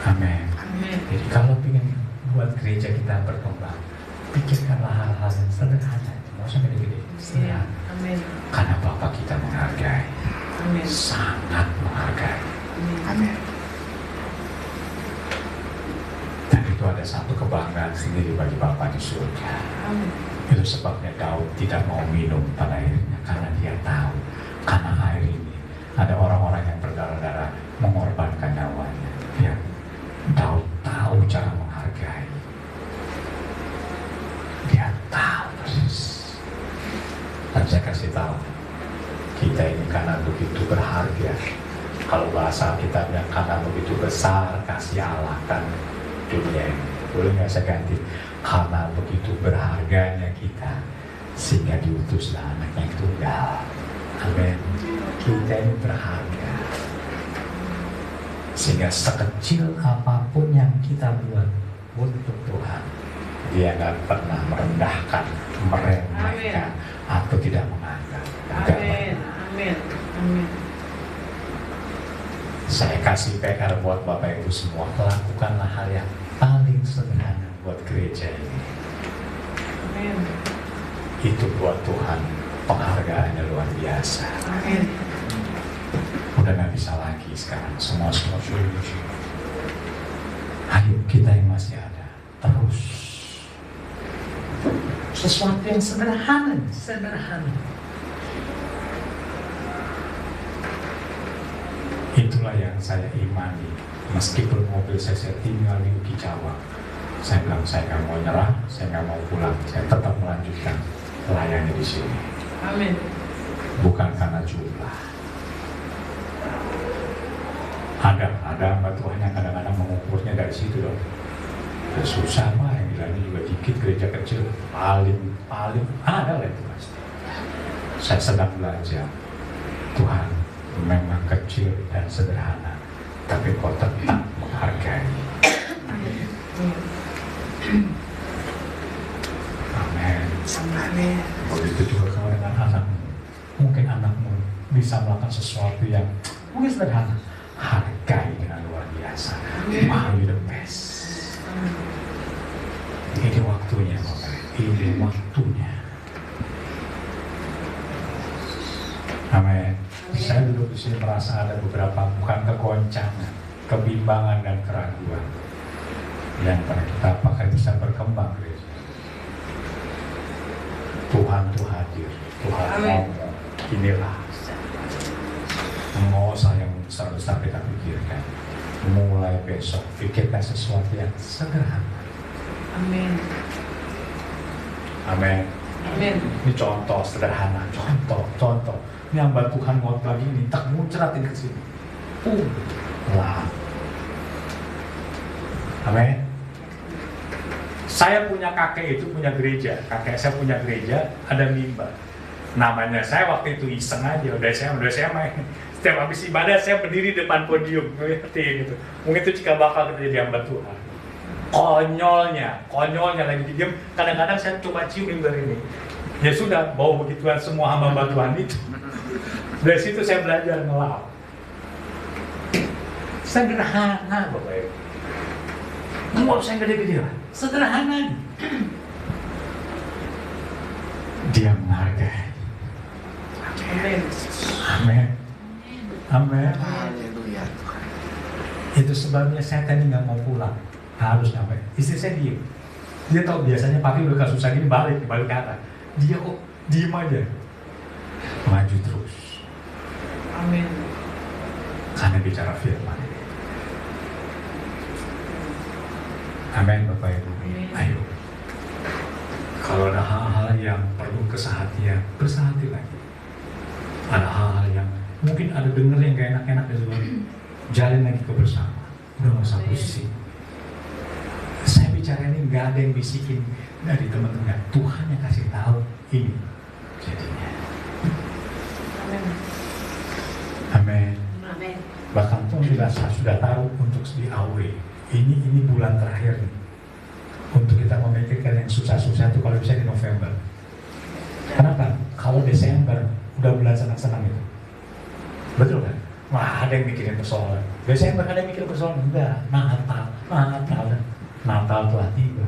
Amin. Jadi kalau ingin buat gereja kita berkembang, pikirkanlah hal-hal yang sederhana, nggak usah gede-gede. Sederhana. Amin. Karena Bapa kita menghargai, Amin. sangat menghargai. Amin. Dan itu ada satu kebanggaan sendiri bagi Bapa di surga. Amin. Itu sebabnya Daud tidak mau minum pada airnya, karena dia tahu karena air ini ada orang-orang yang berdarah-darah mengorbankan nyawanya. Ya, Daud tahu cara menghargai. Dia tahu persis. Dan saya kasih tahu, kita ini karena begitu berharga. Kalau bahasa kita bilang karena begitu besar kasih Allah kan dunia ini. Boleh nggak saya ganti? Karena begitu berharganya kita, sehingga diutuslah anak yang tunggal. Amin. Kita ini berharga. Sehingga sekecil apapun yang kita buat untuk Tuhan, Dia nggak pernah merendahkan, meremehkan, atau tidak menganggap. Amin. Amin. Amin. Saya kasih PR buat Bapak Ibu semua, lakukanlah hal yang paling sederhana buat gereja ini. Amin. Itu buat Tuhan penghargaannya luar biasa. Amin. Udah nggak bisa lagi sekarang, semua sudah. Ayo kita yang masih ada, terus sesuatu yang sederhana. Itulah yang saya imani. Meskipun mobil saya tinggal di Uki Jawa, saya bilang saya nggak mau nyerah, saya nggak mau pulang, saya tetap melanjutkan layani di sini. Amin. Bukan karena jumlah. Ada hamba Tuhan yang kadang-kadang mengukurnya dari situ dong. Ya, susah mah, yang bilangnya juga dikit, gereja kecil paling ada lah itu pasti. Saya sedang belajar. Tuhan memang kecil dan sederhana, tapi kau tetap menghargai. Amin. Amin. Begitu juga kalau dengan anakmu. Mungkin anakmu bisa melakukan sesuatu yang mungkin sederhana, hargai dengan luar biasa. Mau the best. Ini waktunya, Bapak. Ini waktunya. Amin. Saya duduk di sini merasa ada beberapa bukan kegoncangan, kebimbangan dan keraguan yang pada kita apakah bisa berkembang gereja. Tuhan tuh hadir, Tuhan ngomong, inilah. Nggak usah yang besar-besar kita pikirkan. Mulai besok pikirkan sesuatu yang sederhana. Amin. Amin. Amin. Ini contoh sederhana, contoh. Ini hamba Tuhan ngotbah ini, tak muncratin ke sini. Lah. Amin. Saya punya kakek itu punya gereja, kakek saya punya gereja, ada mimbar. Namanya saya waktu itu iseng aja, udah saya main. Setiap habis ibadah saya berdiri depan podium, ngerti gitu. Mungkin itu cikal bakal kita jadi hamba Tuhan. Konyolnya lagi diam. Kadang-kadang saya coba cium mimbar ini. Ya sudah, bawa begituan semua hamba Tuhan itu. Dari situ saya belajar ngelap. Sederhana, Bapak Ibu. Mau saya gede-gede lah. Sederhana. Dia menghargai. Amin. Amin. Amin. Haleluya Tuhan. Itu sebabnya saya tadi nggak mau pulang. Harus nyampe. Istri saya diem. Dia tahu biasanya papi udah susah gini balik ke arah. Dia kok diem aja. Maju terus. Amin. Karena bicara firman. Amin Bapak Ibu. Amin. Ayo. Kalau ada hal-hal yang perlu kesehatian, bersehati lagi. Ada hal-hal yang mungkin ada denger yang gak enak-enak di luar. Jalin lagi kebersamaan. Udah gak usah pusing. Saya bicara ini gak ada yang bisikin dari teman-teman. Tuhan yang kasih tahu ini jadinya. Amin. Amin. Amin. Bahkan pun sudah tahu untuk di AW. Ini bulan terakhir nih. Untuk kita memikirkan yang susah-susah itu kalau bisa di November. Kenapa? Kalau Desember udah bulan senang-senang itu. Betul kan? Wah, ada yang mikirin persoalan. Desember ada yang mikirin persoalan. Enggak, Natal telah tiba.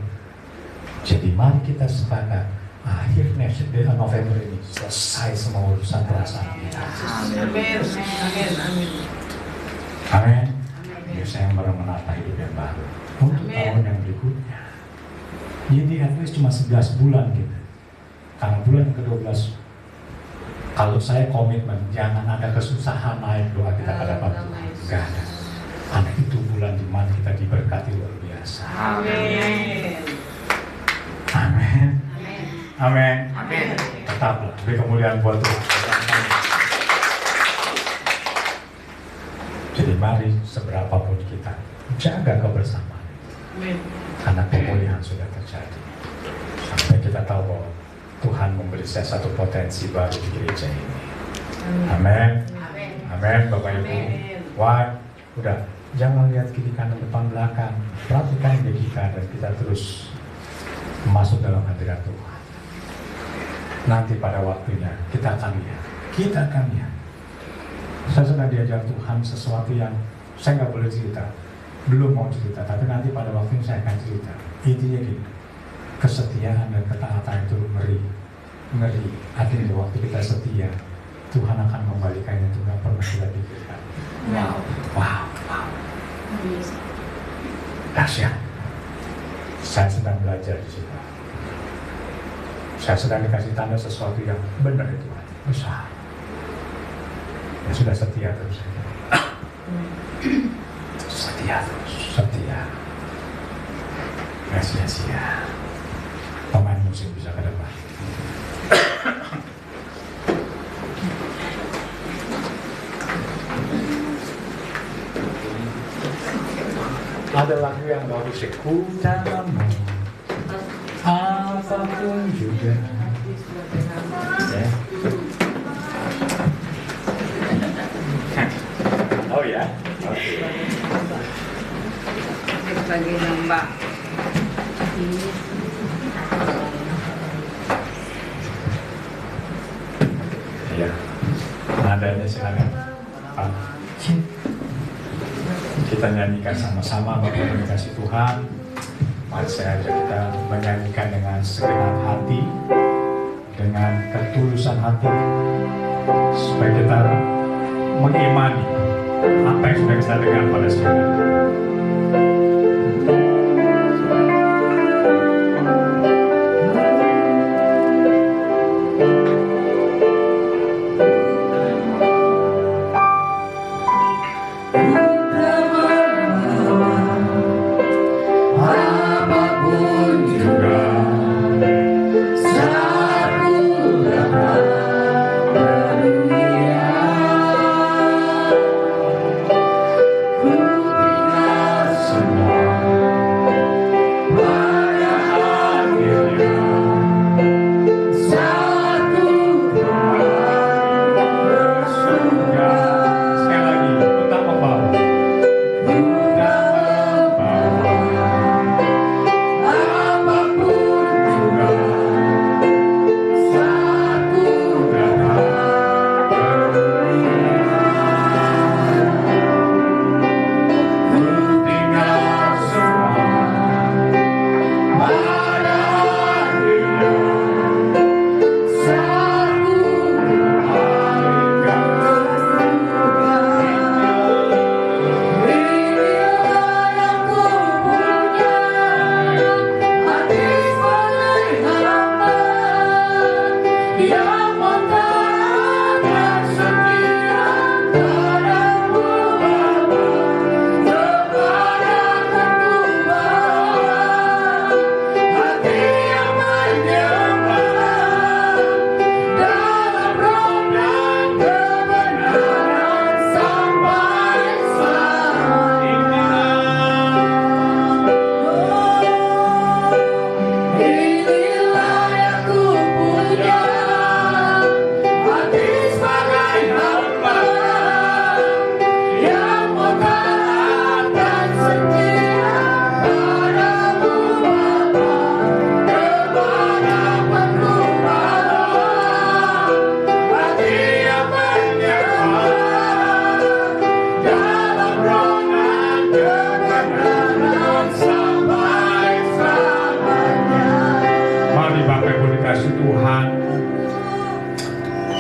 Jadi mari kita sepakat akhirnya November ini selesai semua urusan perasaan kita. Amin. Amin. Amin. Amin. Desember menata hidup yang baru untuk Amin. tahun yang berikutnya. Jadi at least cuma 11 bulan gitu. Karena bulan ke-12 kalau saya komitmen jangan ada kesusahan naik doa kita pada Tuhan. Enggak ada. Karena itu bulan di mana kita diberkati luar biasa. Amin. Amin. Amin. Amin. Tetaplah beri kemuliaan buat Tuhan. Jadi mari seberapapun kita jaga kebersamaan. Amin. Karena pemulihan sudah terjadi. Sampai kita tahu bahwa Tuhan memberi saya satu potensi baru di gereja ini. Amin. Amin. Amin, Bapak Ibu. Amin. Wah, udah. Jangan lihat kiri kanan depan belakang. Perhatikan diri kita dan kita terus masuk dalam hadirat Tuhan. Nanti pada waktunya kita akan lihat. Saya sedang diajar Tuhan sesuatu yang saya nggak boleh cerita. Belum mau cerita, tapi nanti pada waktunya saya akan cerita. Intinya gini, kesetiaan dan ketaatan itu ngeri. Artinya waktu kita setia, Tuhan akan membalikannya itu nggak pernah kita pikirkan. Wow. Dahsyat. Saya sedang belajar di situ. Saya sedang dikasih tanda sesuatu yang benar itu besar. Ya sudah setia terus. Setia. Nggak sia-sia. Pemain musik bisa ke depan. Ada lagu yang bagus ya. Ku dalammu apapun juga. Ya. Oh ya. Okay. Bagi nambah. Ya. Nadanya silakan. Kita nyanyikan sama-sama Bapak dikasih Tuhan. Mari saya ajak kita menyanyikan dengan segenap hati, dengan ketulusan hati, supaya kita mengimani apa yang sudah kita dengar pada siang ini. Apapun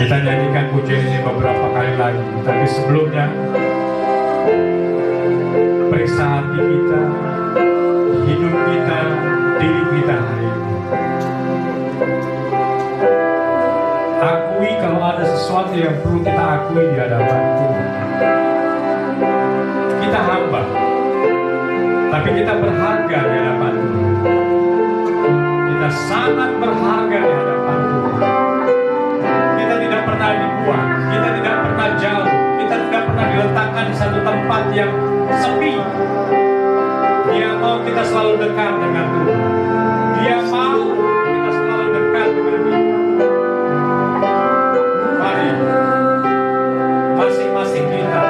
Kita nyanyikan pujian ini beberapa kali lagi, tapi sebelumnya periksa hati kita, hidup kita, diri kita hari ini. Akui kalau ada sesuatu yang perlu kita akui di hadapan Tuhan. Kita hamba, tapi kita berharga di hadapan Tuhan. Kita sangat berharga di hadapan Tuhan. Kita tidak pernah dibuang, kita tidak pernah jauh, kita tidak pernah diletakkan di satu tempat yang sepi. Dia mau kita selalu dekat dengan Tuhan. Dia mau kita selalu dekat dengan Dia. Mari, masing-masing kita,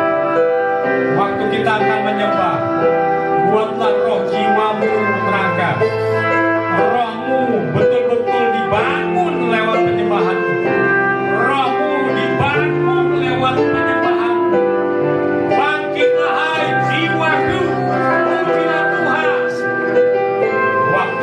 waktu kita akan menyembah, buatlah roh jiwamu terangkat. Rohmu betul-betul dibangun lewat penyembahanmu. Rohmu dibangun lewat penyembahanmu. Bangkitlah hai jiwaku, pujilah Tuhan. Waktu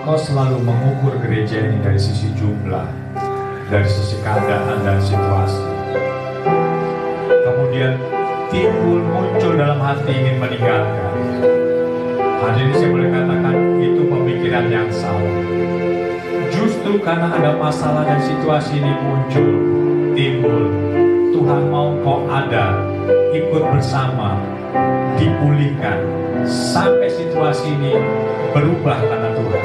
engkau selalu mengukur gereja ini dari sisi jumlah, dari sisi keadaan dan situasi. Kemudian muncul dalam hati ingin meninggalkan. Hadirin, saya boleh katakan itu pemikiran yang salah. Justru karena ada masalah dan situasi ini muncul, timbul, Tuhan mau kau ada, ikut bersama, dipulihkan, sampai situasi ini berubah karena Tuhan.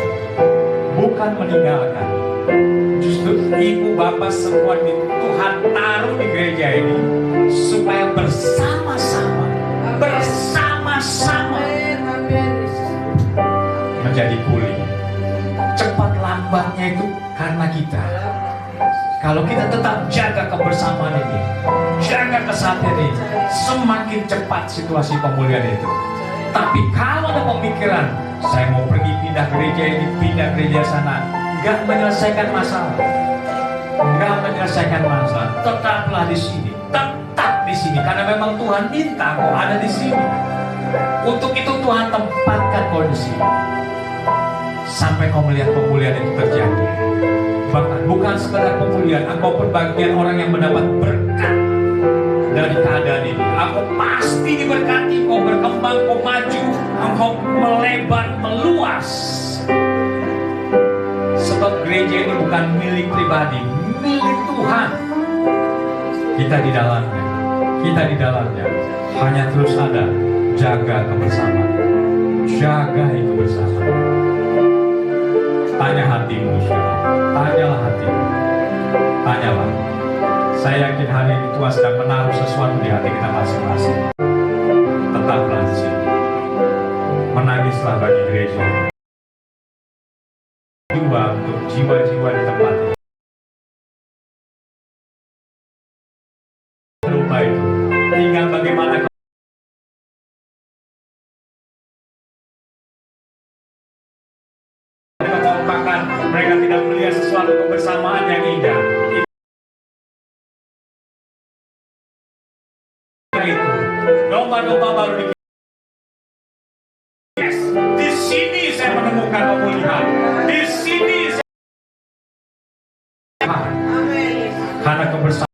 Bukan meninggalkan. Justru ibu bapak semua ini Tuhan taruh di gereja ini supaya bersama-sama menjadi pulih. Cepat lambatnya itu karena kita. Kalau kita tetap jaga kebersamaan ini, jaga kesatuan ini, semakin cepat situasi pemulihan itu. Tapi kalau ada pemikiran, saya mau pergi pindah gereja ini, pindah gereja sana, nggak menyelesaikan masalah. Tetaplah di sini, tetap di sini, karena memang Tuhan minta kau ada di sini. Untuk itu Tuhan tempatkan kau di sini, sampai kau melihat pemulihan itu terjadi. Bahkan bukan sekedar pemulihan, engkau pun bagian orang yang mendapat berkat dari keadaan ini. Aku pasti diberkati, kau berkembang, kau maju, engkau melebar, meluas. Sebab gereja ini bukan milik pribadi, milik Tuhan. Kita di dalamnya, hanya terus ada, jaga kebersamaan, jaga itu bersama. Tanya hatimu, tanyalah hatimu, tanyalah. Saya yakin hari ini Tuhan sedang menaruh sesuatu di hati kita masing-masing. Tetaplah di sini, menangislah bagi gereja. Dua, untuk jiwa-jiwa di tempat ini. Lupa itu, tinggal bagaimana bahkan mereka tidak melihat sesuatu kebersamaan yang indah. Itu domba-domba baru di di sini saya menemukan pemulihan. Di sini saya karena kebersamaan.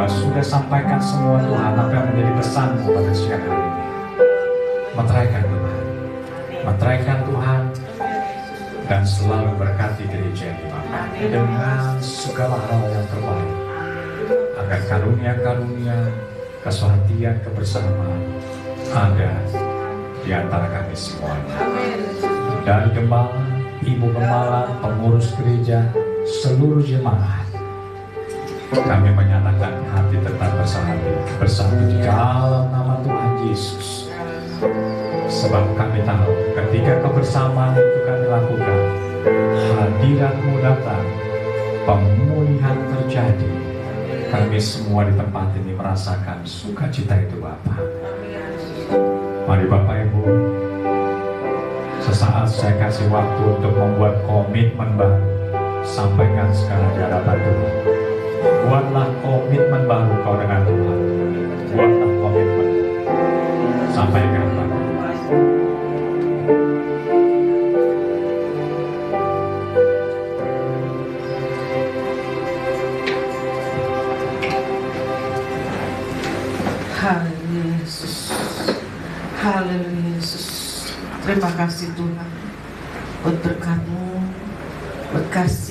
Sudah sampaikan semua Tuhan apa yang menjadi pesanmu pada siang hari ini. Meteraikan Tuhan, meteraikan Tuhan, dan selalu berkati gereja ini Bapak dengan segala hal yang terbaik, agar karunia-karunia, kesehatan, kebersamaan ada di antara kami semuanya. Dari gembala, ibu gembala, pengurus gereja, seluruh jemaat, kami menyatakan hati tetap bersatu di dalam nama Tuhan Yesus. Sebab kami tahu ketika kebersamaan itu kami lakukan, hadirat-Mu datang, pemulihan terjadi. Kami semua di tempat ini merasakan sukacita itu Bapa. Mari Bapak Ibu, sesaat saya kasih waktu untuk membuat komitmen baru. Sampaikan sekarang di hadapan Tuhan. Buatlah komitmen baru kau dengan Tuhan. Buatlah komitmen. Sampaikan Bapak. Haleluya Yesus. Haleluya Yesus. Terima kasih Tuhan buat berkat-Mu, buat kasih.